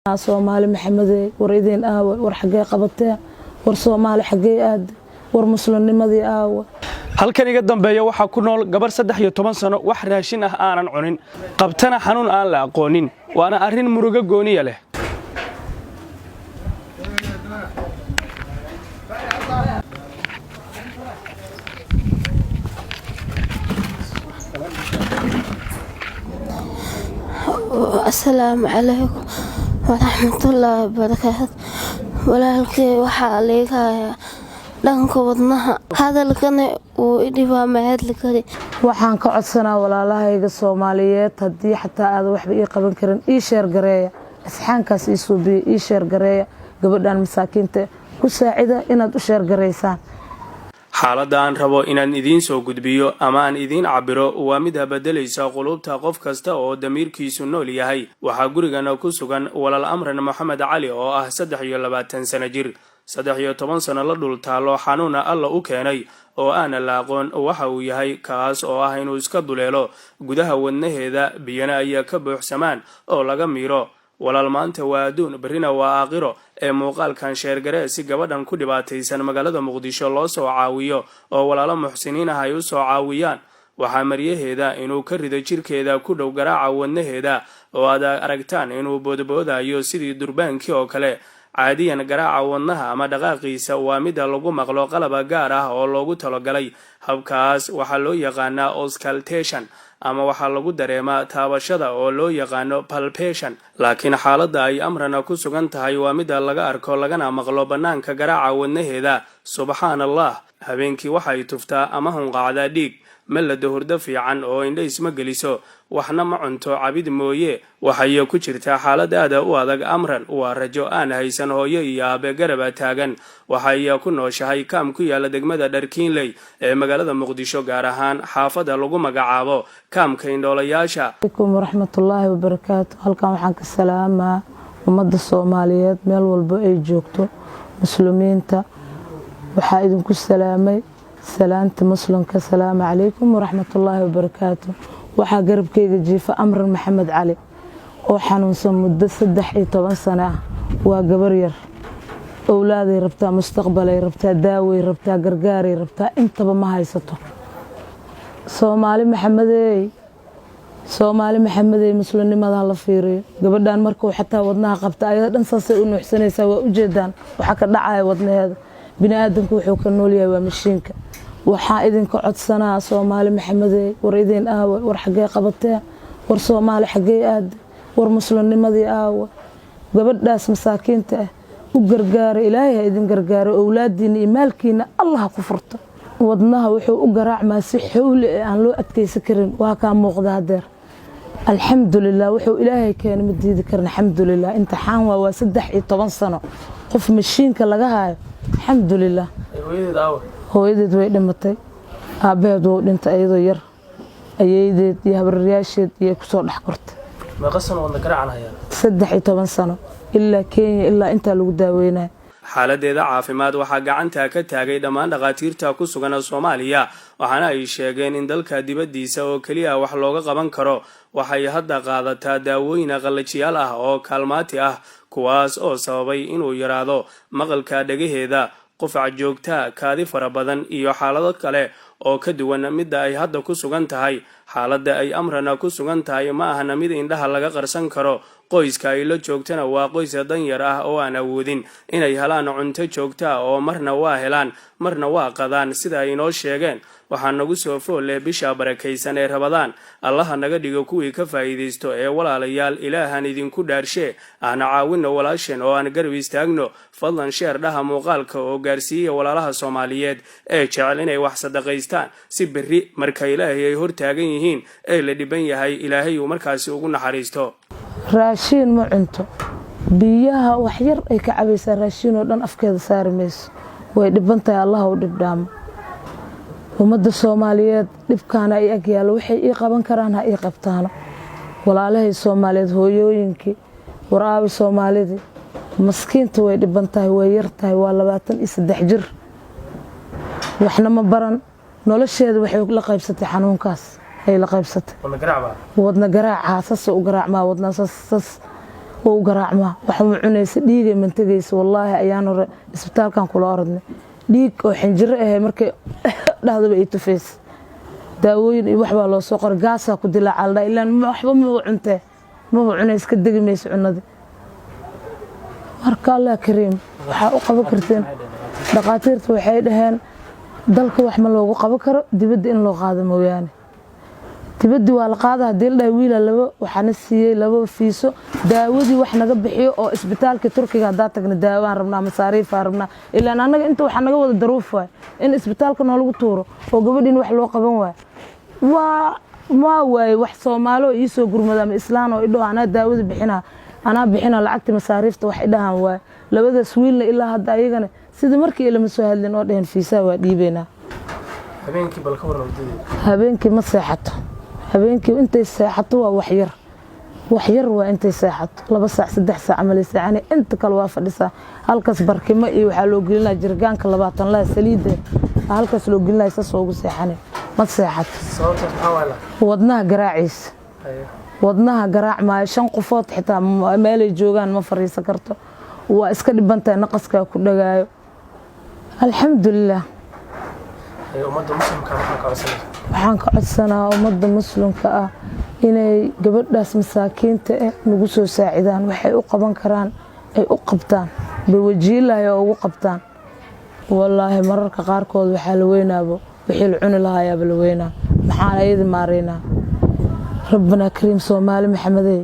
Soomaali Maxamed war idin aawa war xagee qabatay war Soomaali xagee aad war muslimnimadii aawa halkan iga dambeeya waxa ku nool gabar 13 sano wax raashin ah aanan cunin qabtana xanuun aan la aqoonin waana arin murugo gooniya leh السلام عليكم ورحمة الله وبركاته walaalkay waxa leeyahay dhanka wadnaha hadalkana uu idhiba mahadli kari waxaan ka codsanaa walaalahayga Soomaaliyeed hadii xataa aad waxba ii qaban karin ii sheer gareeya asxaankaas ii suubiyo ii sheer gareeya gabadhan masaakiinta ku saacida inaad u sheer gareysaan xaaladaan rabo inaan idin soo gudbiyo ama aan idin cabiro waa mid bedelaysa qulubta qof kasta oo damiirkiisu nool yahay waxa gurigana ku sugan walaal Amran Maxamed Cali oo ah 23 sano jir 13 sano la dhul taalo xanuuna alla u keenay oo aan la aqoon waxa uu yahay kaas oo ah inuu iska duleelo gudaha wadnaheeda biyana ay ka buuxsamaan oo laga miiro walaal maanta waa aduun barina waa aakhiro ee muuqaalkan sheer garee si gabadhan ku dhibaataysan magaalada Muqdisho loo soo caawiyo oo walaalo muxsiniin ah ay u soo caawiyaan waxa mariyaheeda inuu ka rido jirkeeda ku dhow garaaca wadnaheeda oo aad aragtaan inuu boodboodayo sidii durbaankii oo kale caadiyan garaaca wadnaha ama dhaqaaqiisa waa mid lagu maqlo qalab gaar ah oo loogu talogalay habkaas waxa loo yaqaanaa auscultation ama waxa lagu dareemaa taabashada oo loo yaqaano palpation laakiin xaaladda ay Amrana ku sugan tahay waa mid laga arko lagana maqlo banaanka garaaca wadnaheeda subhanallah habeenkii waxay tuftaa ama hunqaacda dhiig malada hurdo fiican oo indho isma geliso waxna ma cunto cabid mooye waxay ku jirtaa xaalad aad u adag Amran waa rajo aan haysan hooyo iyo aabe garab taagan waxay ku nooshahay kaam ku yaala degmada Dharkiinley ee magaalada Muqdisho gaar ahaan xaafada lagu magacaabo kaamka indhoolayaasha alaykum warahmatullaahi wabarakaatuh halkan waxaan ka salaamaa ummadda Soomaaliyeed meel walba ay joogto muslimiinta waxa idinku salaamay salaanta muslimka salaamu alaykum warahmatullaahi wabarakaatuh waxa garabkayga jiifa Amran Maxamed Cali oo xanuunsan muddo 13 sano ah waa gabar yar awlaaday rabtaa mustaqbalay rabtaa daaway rabtaa gargaaray rabtaa intaba ma haysato Soomaali Maxamed muslimnimada la fiiriyo gabadhan markuu xataa wadnaha qabta ayada dhan saasay u nuuxsanaysaa waa u jeedaan waxa ka dhacay wadnaheeda bini'aadamku wuxuu ka nool yahay waa mashiinka waxa idinka codsanaa Soomaali Maxamed war idin aawa war xagee qabatay war Soomaali xagee aad war muslimnimadii aawa gabadhaas masaakiinta u gargaar Ilaahay idin gargaaro awlaadiina iyo maalkiina Allah ku furto wadnaha wuxuu u garaacmaa si xawli aan loo adkeysan karin waa ka muuqda hadeer alxamdulillah wuxuu Ilaahay keenay madiidi karna alxamdulillah inta xaan waa 13 sano qof mashiinka laga haayo alxamdulillah hooyadeed way dhimatay aabaheed wuu dhintay ayadoo yar ayeedeed iyo habaryaasheed iyo ku soo dhax kortay ma qasan wadna garaacnaya 13 sano ilaa Kenya ilaa inta lagu daaweynaa xaaladeeda caafimaad waxa gacanta ka taagay dhamaan dhaqaatiirta ku sugan Soomaaliya waxaana ay sheegeen in dalka dibadiisa oo kaliya wax looga qaban karo waxay hadda qaadataa daawooyin qalajiyaal ah oo kaalmaati ah kuwaas oo sababay inuu yaraado maqalka dhagaheeda qufac joogta kaadi fara badan iyo xaalado kale oo ka duwan mid ay hadda ku sugan tahay xaaladda ay Amrana ku sugan tahay ma ahna mid indhaha laga qarsan karo qoyska ay la joogtana waa qoys dan yar ah oo aan awoodin inay helaan cunto joogta oo marna waa helaan marna waa qadaan sida ay noo sheegeen waxaan nagu soo foolay bisha barakeysan ee Ramadaan Allah naga dhigo kuwii ka faa'iideysto ee walaalayaal Ilaahan idinku dhaarshe aan caawino walaashan oo aan garab istaagno fadlan sheer dhaha muuqaalka oo gaarsiiya walaalaha Soomaaliyeed ee jecel inay wax sadaqaystaan si berri marka Ilaahay ay hor taagan yihiin ee la dhiban yahay Ilaahay uu markaasi ugu naxariisto raashin ma cunto biyaha wax yar ay ka cabaysaa raashin oo dhan afkeeda saarmayso way dhibantahay Allah u dhibdhaamo ummadda Soomaaliyeed dhibkaana ay agyaalo waxay ii qaban karaan ha ii qabtaan walaalahay Soomaaliyeed hooyooyinkii waraabi Soomaalida maskiinta way dhibantahay way yartahay waa 23 jir waxna ma baran nolosheeda waxay la qaybsatay xanuunkaas ay la qaybsatay wadna garaaca saas u garaacmaa wadna saas wuu garaacmaa waxa uu cunaysa dhiigay mantagaysa wallaahi ayaan hore isbitaalkan kula orodnay dhiig oo xinjiro ah markay dhahdaba ay tufaysa daawooyin iyo waxbaa loo soo qoray gaasaa ku dilaaca la ilaa waxba ma cuntee ma cunays ka degi mayso cunadii marka Allah kariim waxa u qaban karteen dhaqaatiirtu waxay dhaheen dalka wax ma loogu qaban karo dibadda in loo qaado mooyaane dibadda waa la qaadaa hadii la dhahay wiil laba waxaana siiyay laba fiiso daawadii wax naga bixiyo oo isbitaalka Turkiga hadaa tagna daawaan rabnaa masaariif rabnaa ilaa anaga inta waxa naga wada daruuf waay in isbitaalka noo lagu tuuro oo gabadhin wax loo qaban waay ma waay wax Soomaalo ii soo gurmada ama Islaan oo idho ana daawada bixina lacagta masaariifta wax idhahan waay labadaas wiilna ilaa hadda ayagana sida markii ilama soo hadlin oo dhaheen fiisa waa dhiibeena habeenkii balka warwardii habeenkii ma seexato habeenkii intay seexato waa wax yar waa intay seexato 2 saac 3 saac amal saacane inta kale waa fadhisaa halkaas barkimo iyo waxa loo gelinaa jirgaanka 20 la saliida halkaas loo gelinaa saas ugu seexane ma seexato sababta maxaa wala wadnaha garaac ma 5 qofood xitaa meel ay joogan ma fariisan karto waa iska dhibantay naqaska ku dhagaayo alxamdulillah ummadda muslimka waxaan ka codsanaa ummadda muslimka ah inay gabadhaas masaakiinta ah nagu soo saacidaan waxay u qaban karaan ay u qabtaan biwajiilahay oo ugu qabtaan wallaahi mararka qaarkood waxa la weynaabo wixii la cuni lahaayaba la weynaa maxaan ayada maareynaa rabbana kariim Soomaali maxamedey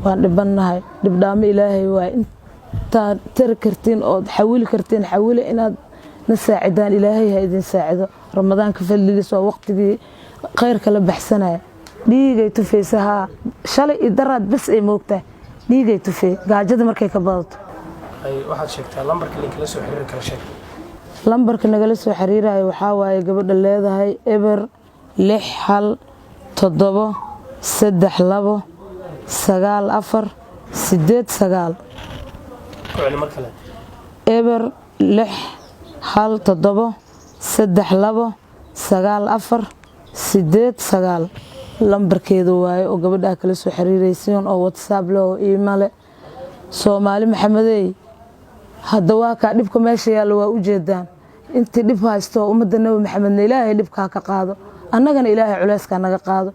waan dhibanahay dhibdhaamo ilaahay waa inta tar kartiin oo xawili kartiin xawili inaad نساعدان إلهي هيدين ساعدو رمضان كفلليس وقتي خير كلا بحسنة ديجي تفي سها شالي إدرات بس إيه موقته ديجي تفي قاعد مركي كباط أي واحد شكتها لمبرك اللي كلاسو حرير كلا شيء لمبرك نجلسو حريرة وحاوى قبل الليلة هاي إبر لح حل تضبه سدح لبه سجال أفر سديت سجال كل مركلة إبر لح hal 7 3 2 9 4 8 9 lambarkeedu waaye oo gabadha kala soo xiriiraysiin oo WhatsApp loo email Soomaali maxamedey hadda waa ka dhibka meesha yaalo waa u jeedaan intii dhib haysto ummadda Nabi Maxamed Ilaahay dhibka ka qaado annagana Ilaahay culayska naga qaado